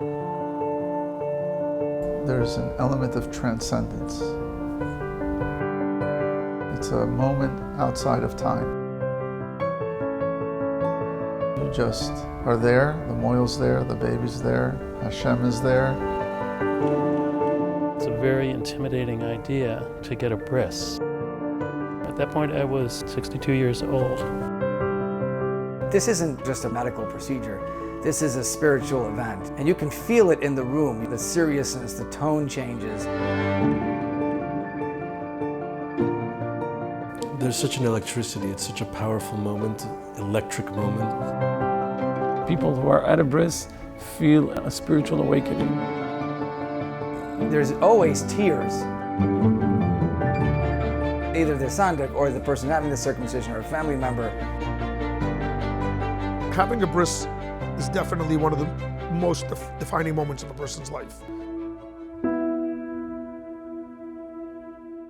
There's an element of transcendence. It's a moment outside of time. You just are there, the moil's there, the baby's there, Hashem is there. It's a very intimidating idea to get a bris. At that point, I was 62 years old. This isn't just a medical procedure. This is a spiritual event, and you can feel it in the room, the seriousness, the tone changes. There's such an electricity, it's such a powerful moment, electric moment. People who are at a bris feel a spiritual awakening. There's always tears. Either the sandak or the person having the circumcision or a family member. Having a bris is definitely one of the most defining moments of a person's life.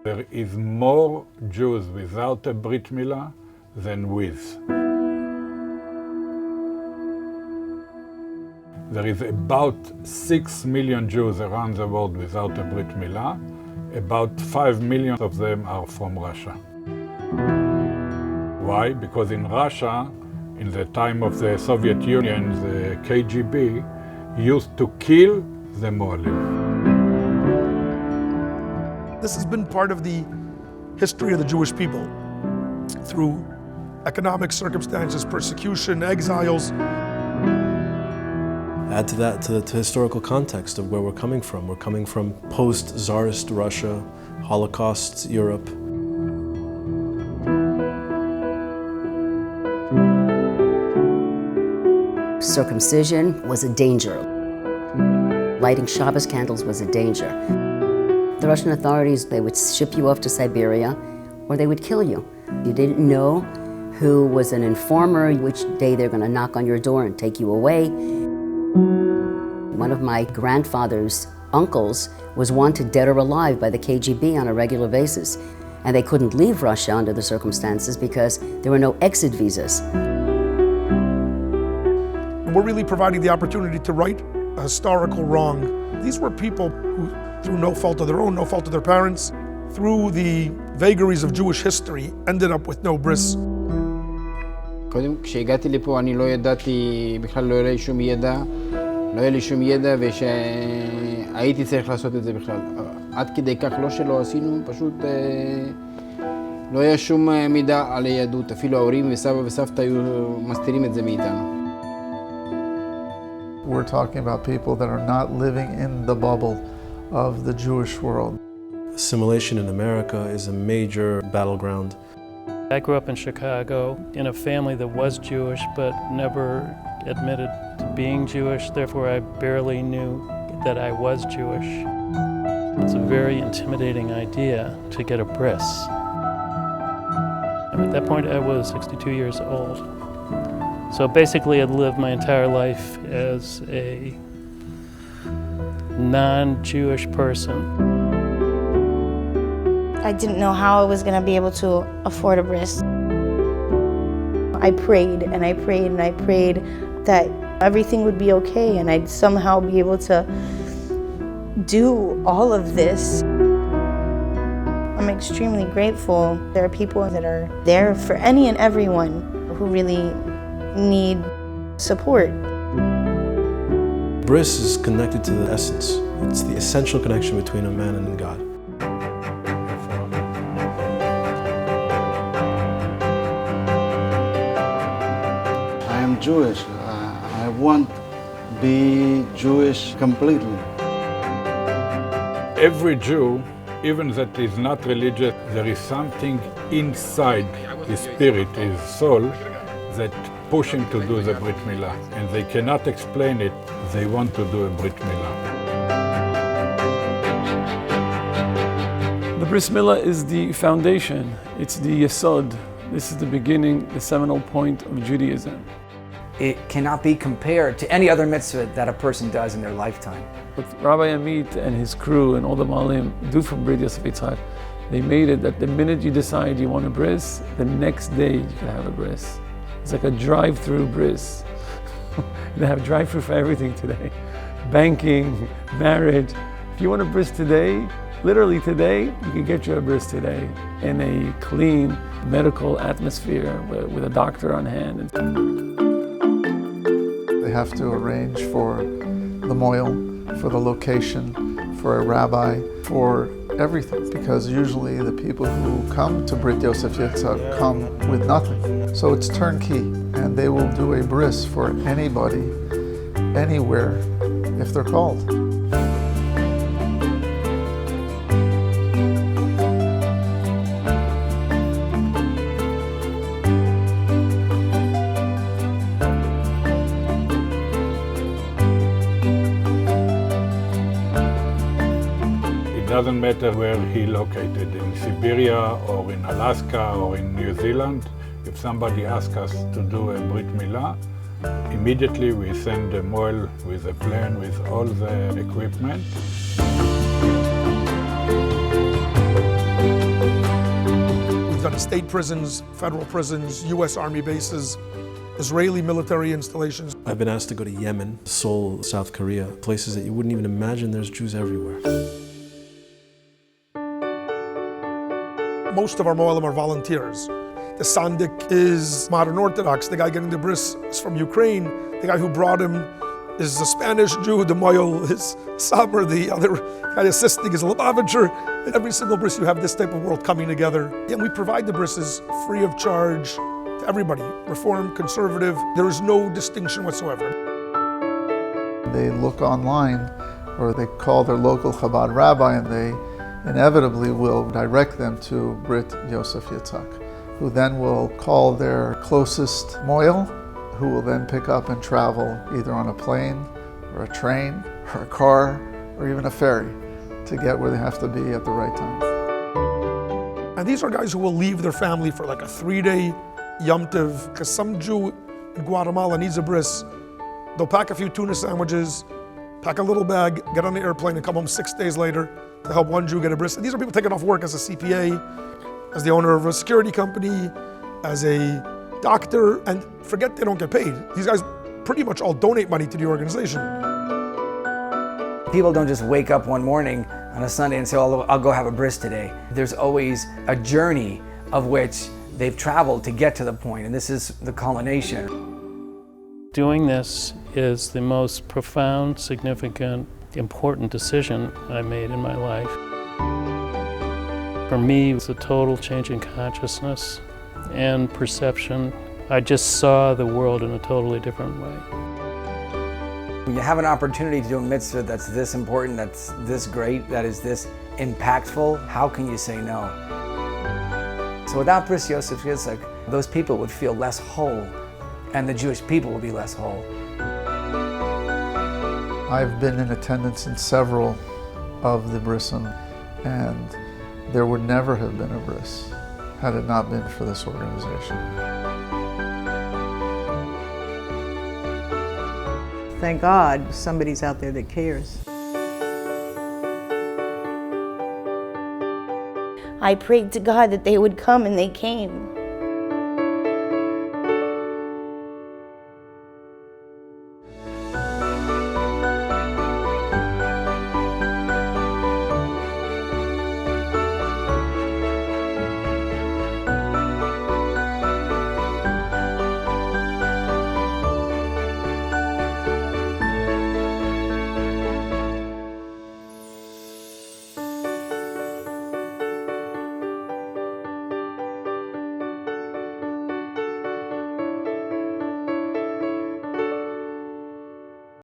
There is more Jews without a Brit Milah than with. There is about 6 million Jews around the world without a Brit Milah. About 5 million of them are from Russia. Why? Because in Russia, in the time of the Soviet Union, the KGB used to kill the Moalim. This has been part of the history of the Jewish people through economic circumstances, persecution, exiles. Add to that, to historical context of where we're coming from. We're coming from post-Tsarist Russia, Holocaust Europe. Circumcision was a danger. Lighting Shabbos candles was a danger. The Russian authorities, they would ship you off to Siberia, or they would kill you. You didn't know who was an informer, which day they're going to knock on your door and take you away. One of my grandfather's uncles was wanted dead or alive by the KGB on a regular basis, and they couldn't leave Russia under the circumstances because there were no exit visas. We're really providing the opportunity to right a historical wrong. These were people who, through no fault of their own, no fault of their parents, through the vagaries of Jewish history, ended up with no bris. קודם, כשהגעתי לפה אני לא ידעתי, בכלל לא היה לי שום ידע, לא היה לי שום ידע ושהייתי צריך לעשות את זה בכלל. עד כדי כך לא שלא עשינו, פשוט לא היה שום מידע על היהדות, אפילו ההורים וסבא וסבתא היו מסתירים את זה מאיתנו. We're talking about people that are not living in the bubble of the Jewish world. Assimilation in America is a major battleground. I grew up in Chicago in a family that was Jewish but never admitted to being Jewish, therefore I barely knew that I was Jewish. It's a very intimidating idea to get a bris. And at that point I was 62 years old. So basically I'd lived my entire life as a non-Jewish person. I didn't know how I was going to be able to afford a bris. I prayed and I prayed and I prayed that everything would be okay and I'd somehow be able to do all of this. I'm extremely grateful. There are people that are there for any and everyone who really need support. Bris is connected to the essence. It's the essential connection between a man and God. I am Jewish. I want to be Jewish completely. Every Jew, even that is not religious, there is something inside his spirit, his soul, that push him to do the Brit Milah, and they cannot explain it. They want to do a Brit Milah. The bris milah is the foundation. It's the yesod. This is the beginning, the seminal point of Judaism. It cannot be compared to any other mitzvah that a person does in their lifetime. What Rabbi Amit and his crew and all the Malim do for Brit Yosef Yitzhak, they made it that the minute you decide you want a bris, the next day you can have a bris. It's like a drive-through bris. They have drive-through for everything today. banking, marriage. If you want a bris today, literally today, you can get you a bris today in a clean medical atmosphere with a doctor on hand. They have to arrange for the moil, for the location, for a rabbi, for everything, because usually the people who come to Brit Yosef Yitzhak come with nothing. So it's turnkey, and they will do a bris for anybody, anywhere, if they're called. It doesn't matter where he located, in Siberia or in Alaska or in New Zealand. If somebody asks us to do a Brit Milah, immediately we send a moil with a plane with all the equipment. We've done state prisons, federal prisons, US Army bases, Israeli military installations. I've been asked to go to Yemen, Seoul, South Korea, places that you wouldn't even imagine there's Jews everywhere. Most of our moilim are volunteers. The sandik is modern Orthodox. The guy getting the bris is from Ukraine. The guy who brought him is a Spanish Jew. The moil is Saber. The other guy assisting is a Lubavitcher. In every single bris, you have this type of world coming together. And we provide the brises free of charge to everybody, Reform, conservative. There is no distinction whatsoever. They look online, or they call their local Chabad rabbi, and they inevitably will direct them to Brit Yosef Yitzhak, who then will call their closest moil, who will then pick up and travel either on a plane or a train or a car or even a ferry to get where they have to be at the right time. And these are guys who will leave their family for like a 3-day Yom Tov, because some Jew in Guatemala needs a bris. They'll pack a few tuna sandwiches, pack a little bag, get on the airplane and come home 6 days later to help one Jew get a bris. And these are people taking off work as a CPA, as the owner of a security company, as a doctor, and forget they don't get paid. These guys pretty much all donate money to the organization. People don't just wake up one morning on a Sunday and say, oh, I'll go have a bris today. There's always a journey of which they've traveled to get to the point, and this is the culmination. Doing this is the most profound, significant, important decision I made in my life. For me, it was a total change in consciousness and perception. I just saw the world in a totally different way. When you have an opportunity to do a mitzvah that's this important, that's this great, that is this impactful, how can you say no? So without Bris Yosef Yitzhak, those people would feel less whole, and the Jewish people would be less whole. I've been in attendance in several of the brisim, and there would never have been a bris had it not been for this organization. Thank God somebody's out there that cares. I prayed to God that they would come, and they came.